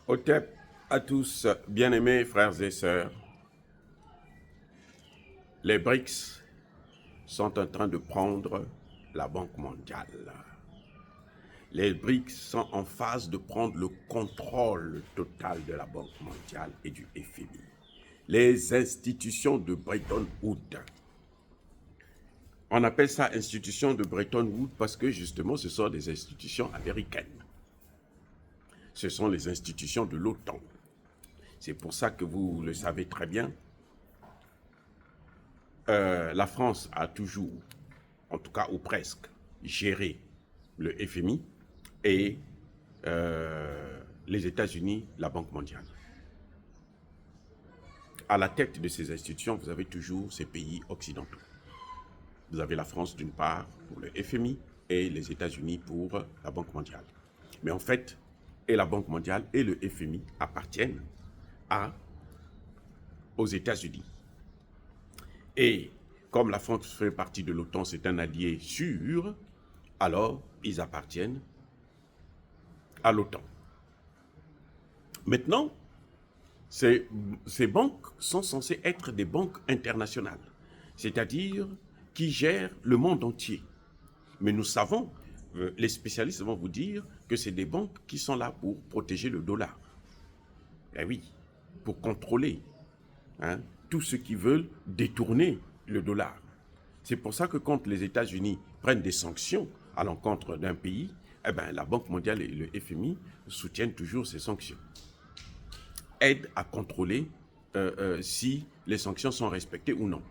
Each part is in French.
Otep à tous, bien-aimés frères et sœurs, les BRICS sont en train de prendre la Banque mondiale. Les BRICS sont en phase de prendre le contrôle total de la Banque mondiale et du FMI. Les institutions de Bretton Woods. On appelle ça institution de Bretton Woods parce que justement ce sont des institutions américaines. Ce sont les institutions de l'OTAN. C'est pour ça que vous le savez très bien, la France a toujours, en tout cas ou presque, géré le FMI et les États-Unis, la Banque mondiale. À la tête de ces institutions, vous avez toujours ces pays occidentaux. Vous avez la France d'une part pour le FMI et les États-Unis pour la Banque mondiale. Mais en fait, et la Banque mondiale et le FMI appartiennent aux États-Unis. Et comme la France fait partie de l'OTAN, c'est un allié sûr, alors ils appartiennent à l'OTAN. Maintenant, ces banques sont censées être des banques internationales, c'est-à-dire qui gèrent le monde entier. Mais nous savons, les spécialistes vont vous dire que c'est des banques qui sont là pour protéger le dollar. Eh oui, pour contrôler tous ceux qui veulent détourner le dollar. C'est pour ça que quand les États-Unis prennent des sanctions à l'encontre d'un pays, eh bien, la Banque mondiale et le FMI soutiennent toujours ces sanctions. Aident à contrôler si les sanctions sont respectées ou non.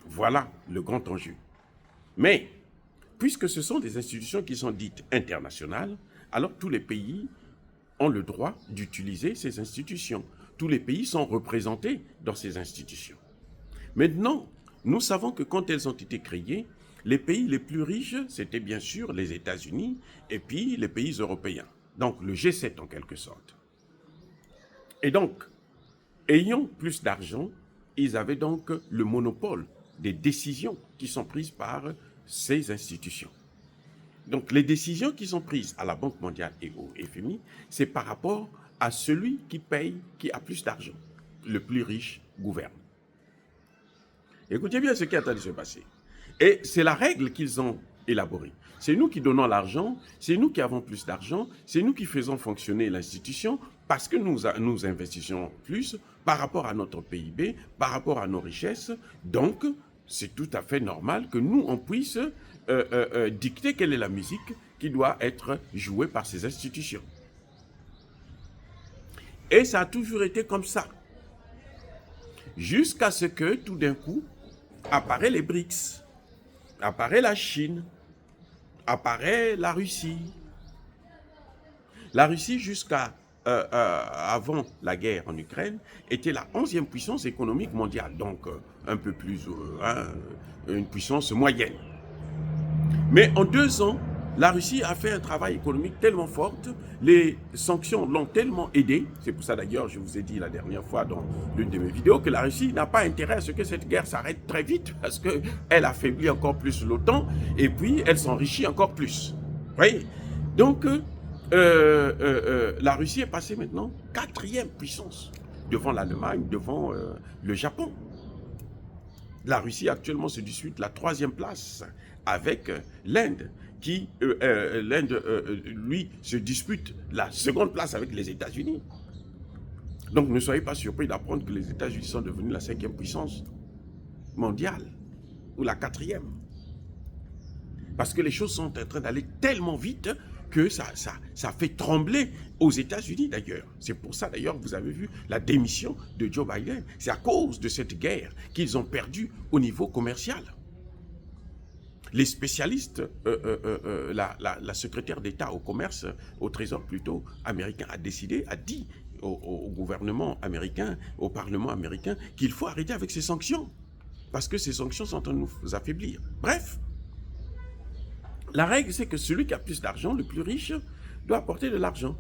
Voilà le grand enjeu. Mais, puisque ce sont des institutions qui sont dites internationales, alors tous les pays ont le droit d'utiliser ces institutions. Tous les pays sont représentés dans ces institutions. Maintenant, nous savons que quand elles ont été créées, les pays les plus riches, c'était bien sûr les États-Unis et puis les pays européens. Donc le G7 en quelque sorte. Et donc, ayant plus d'argent, ils avaient donc le monopole des décisions qui sont prises par ces institutions. Donc les décisions qui sont prises à la Banque mondiale et au FMI, c'est par rapport à celui qui paye, qui a plus d'argent. Le plus riche gouverne. Écoutez bien ce qui est en train de se passer. Et c'est la règle qu'ils ont élaborée. C'est nous qui donnons l'argent, c'est nous qui avons plus d'argent, c'est nous qui faisons fonctionner l'institution parce que nous investissons plus par rapport à notre PIB, par rapport à nos richesses. Donc, c'est tout à fait normal que nous, on puisse dicter quelle est la musique qui doit être jouée par ces institutions. Et ça a toujours été comme ça. Jusqu'à ce que, tout d'un coup, apparaît les BRICS, apparaît la Chine, apparaît la Russie. La Russie, jusqu'à avant la guerre en Ukraine, était la 11e puissance économique mondiale, donc un peu plus, une puissance moyenne. Mais en 2 ans, la Russie a fait un travail économique tellement fort, les sanctions l'ont tellement aidé, c'est pour ça d'ailleurs, je vous ai dit la dernière fois dans l'une de mes vidéos, que la Russie n'a pas intérêt à ce que cette guerre s'arrête très vite, parce qu'elle affaiblit encore plus l'OTAN, et puis elle s'enrichit encore plus. Oui. Donc, la Russie est passée maintenant 4e puissance, devant l'Allemagne, devant le Japon. La Russie actuellement se dispute la 3e place avec l'Inde, qui, l'Inde, lui, se dispute la 2e place avec les États-Unis. Donc ne soyez pas surpris d'apprendre que les États-Unis sont devenus la 5e puissance mondiale, ou la 4e. Parce que les choses sont en train d'aller tellement vite que ça fait trembler aux États-Unis d'ailleurs. C'est pour ça d'ailleurs que vous avez vu la démission de Joe Biden. C'est à cause de cette guerre qu'ils ont perdu au niveau commercial. Les spécialistes, la secrétaire d'État au commerce, au Trésor plutôt, américain, a dit au gouvernement américain, au Parlement américain, qu'il faut arrêter avec ces sanctions. Parce que ces sanctions sont en train de nous affaiblir. Bref, la règle, c'est que celui qui a plus d'argent, le plus riche, doit apporter de l'argent.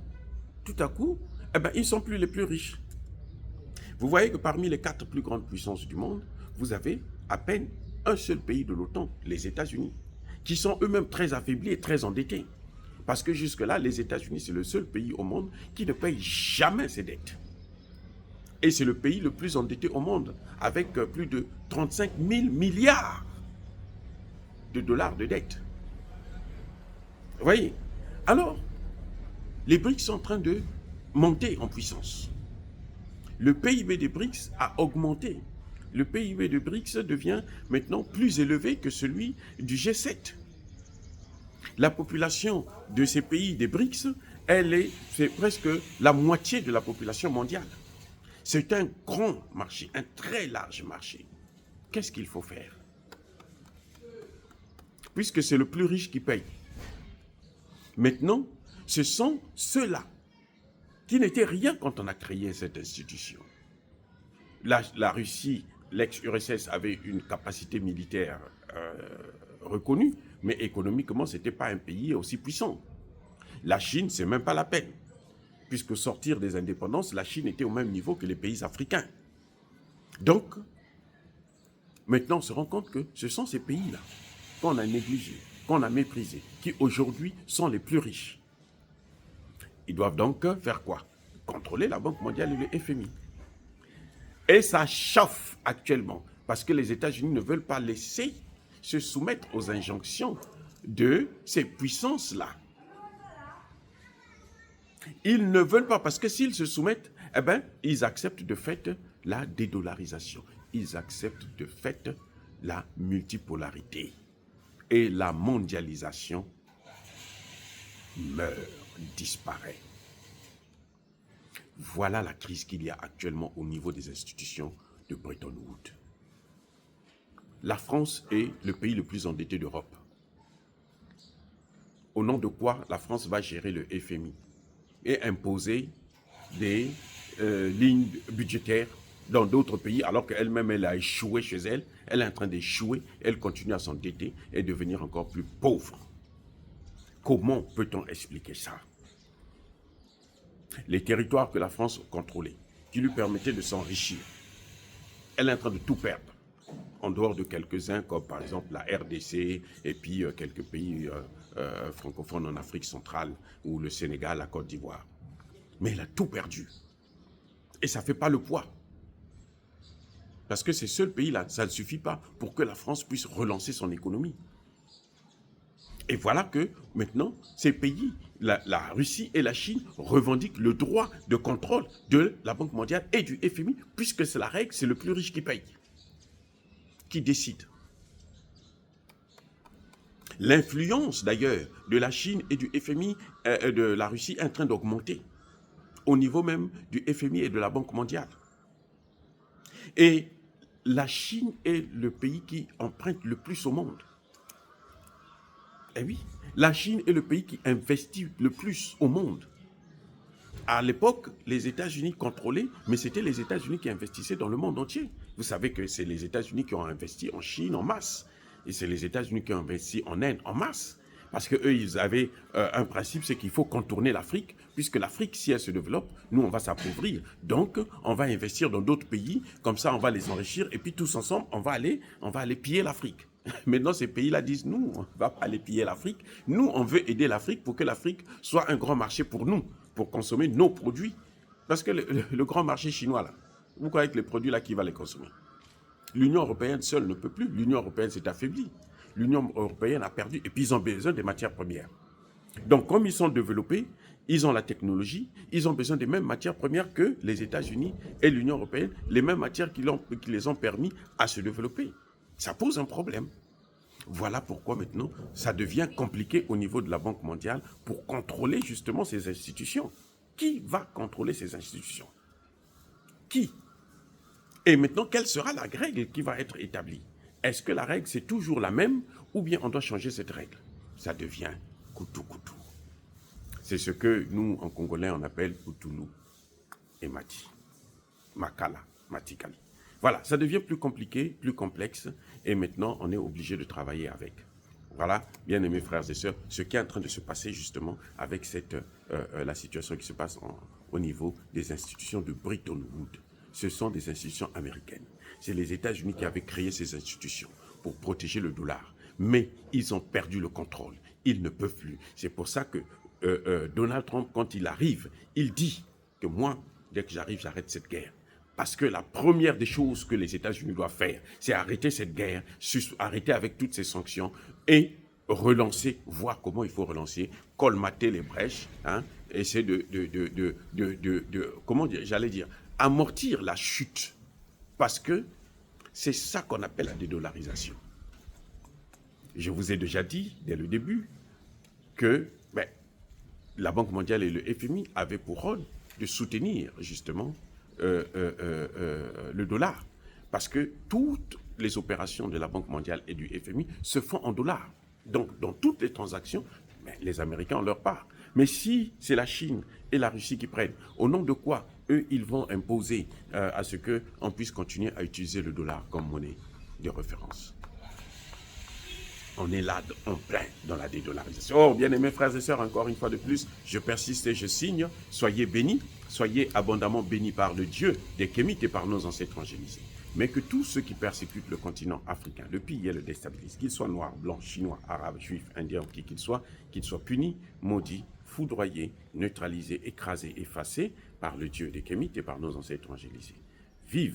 Tout à coup, eh ben, ils ne sont plus les plus riches. Vous voyez que parmi les 4 plus grandes puissances du monde, vous avez à peine un seul pays de l'OTAN, les États-Unis, qui sont eux-mêmes très affaiblis et très endettés. Parce que jusque-là, les États-Unis, c'est le seul pays au monde qui ne paye jamais ses dettes. Et c'est le pays le plus endetté au monde, avec plus de 35 000 milliards de dollars de dettes. Vous voyez? Alors, les BRICS sont en train de monter en puissance. Le PIB des BRICS a augmenté. Le PIB des BRICS devient maintenant plus élevé que celui du G7. La population de ces pays des BRICS, c'est presque la moitié de la population mondiale. C'est un grand marché, un très large marché. Qu'est-ce qu'il faut faire? Puisque c'est le plus riche qui paye. Maintenant, ce sont ceux-là qui n'étaient rien quand on a créé cette institution. La Russie, l'ex-URSS, avait une capacité militaire reconnue, mais économiquement, ce n'était pas un pays aussi puissant. La Chine, c'est même pas la peine. Puisque sortir des indépendances, la Chine était au même niveau que les pays africains. Donc, maintenant, on se rend compte que ce sont ces pays-là qu'on a négligés, qu'on a méprisés, qui aujourd'hui sont les plus riches. Ils doivent donc faire quoi? Contrôler la Banque mondiale et le FMI. Et ça chauffe actuellement, parce que les États-Unis ne veulent pas laisser se soumettre aux injonctions de ces puissances-là. Ils ne veulent pas, parce que s'ils se soumettent, eh bien, ils acceptent de fait la dédollarisation. Ils acceptent de fait la multipolarité. Et la mondialisation meurt, disparaît. Voilà la crise qu'il y a actuellement au niveau des institutions de Bretton Woods. La France est le pays le plus endetté d'Europe. Au nom de quoi la France va gérer le FMI et imposer des lignes budgétaires dans d'autres pays, alors qu'elle-même, elle a échoué chez elle. Elle est en train d'échouer, elle continue à s'endetter et devenir encore plus pauvre. Comment peut-on expliquer ça? Les territoires que la France contrôlait, qui lui permettaient de s'enrichir, elle est en train de tout perdre, en dehors de quelques-uns, comme par exemple la RDC, et puis quelques pays francophones en Afrique centrale, ou le Sénégal, la Côte d'Ivoire. Mais elle a tout perdu. Et ça ne fait pas le poids. Parce que ces seuls pays-là, ça ne suffit pas pour que la France puisse relancer son économie. Et voilà que maintenant, ces pays, la Russie et la Chine, revendiquent le droit de contrôle de la Banque mondiale et du FMI, puisque c'est la règle, c'est le plus riche qui paye, qui décide. L'influence d'ailleurs de la Chine et du FMI, de la Russie, est en train d'augmenter, au niveau même du FMI et de la Banque mondiale. Et la Chine est le pays qui emprunte le plus au monde. Eh oui, la Chine est le pays qui investit le plus au monde. À l'époque, les États-Unis contrôlaient, mais c'était les États-Unis qui investissaient dans le monde entier. Vous savez que c'est les États-Unis qui ont investi en Chine en masse. Et c'est les États-Unis qui ont investi en Inde en masse. Parce qu'eux, ils avaient un principe, c'est qu'il faut contourner l'Afrique, puisque l'Afrique, si elle se développe, nous, on va s'appauvrir. Donc, on va investir dans d'autres pays, comme ça, on va les enrichir, et puis tous ensemble, on va aller piller l'Afrique. Maintenant, ces pays-là disent, nous, on ne va pas aller piller l'Afrique. Nous, on veut aider l'Afrique pour que l'Afrique soit un grand marché pour nous, pour consommer nos produits. Parce que le grand marché chinois, là, vous croyez que les produits là, qui va les consommer? L'Union européenne seule ne peut plus. L'Union européenne s'est affaiblie. L'Union européenne a perdu. Et puis, ils ont besoin des matières premières. Donc, comme ils sont développés, ils ont la technologie, ils ont besoin des mêmes matières premières que les États-Unis et l'Union européenne, les mêmes matières qui les ont permis à se développer. Ça pose un problème. Voilà pourquoi maintenant, ça devient compliqué au niveau de la Banque mondiale pour contrôler justement ces institutions. Qui va contrôler ces institutions? Qui? Et maintenant, quelle sera la règle qui va être établie? Est-ce que la règle, c'est toujours la même ou bien on doit changer cette règle? Ça devient koutou-koutou. C'est ce que nous, en congolais, on appelle Koutoulou et Mati. Makala, Matikali. Voilà, ça devient plus compliqué, plus complexe, et maintenant, on est obligé de travailler avec. Voilà, bien aimés frères et sœurs, ce qui est en train de se passer justement avec la situation qui se passe au niveau des institutions de Bretton Woods. Ce sont des institutions américaines. C'est les États-Unis qui avaient créé ces institutions pour protéger le dollar, mais ils ont perdu le contrôle. Ils ne peuvent plus. C'est pour ça que Donald Trump, quand il arrive, il dit que moi, dès que j'arrive, j'arrête cette guerre. Parce que la première des choses que les États-Unis doivent faire, c'est arrêter cette guerre, arrêter avec toutes ces sanctions et relancer, voir comment il faut relancer, colmater les brèches, hein, essayer comment dire, j'allais dire, amortir la chute. Parce que c'est ça qu'on appelle la dédollarisation. Je vous ai déjà dit, dès le début, que la Banque mondiale et le FMI avaient pour rôle de soutenir, justement, le dollar. Parce que toutes les opérations de la Banque mondiale et du FMI se font en dollars. Donc, dans toutes les transactions, les Américains ont leur part. Mais si c'est la Chine et la Russie qui prennent, au nom de quoi eux, ils vont imposer à ce qu'on puisse continuer à utiliser le dollar comme monnaie de référence? On est là en plein dans la dédollarisation. Oh, bien-aimés frères et sœurs, encore une fois de plus, je persiste et je signe. Soyez bénis, soyez abondamment bénis par le Dieu des Kémites et par nos ancêtres angélisés. Mais que tous ceux qui persécutent le continent africain, le pillent et le déstabilisent, qu'ils soient noirs, blancs, chinois, arabes, juifs, indiens ou qui qu'ils soient punis, maudits, foudroyés, neutralisés, écrasés, effacés par le Dieu des Kémites et par nos ancêtres angélisés. Vive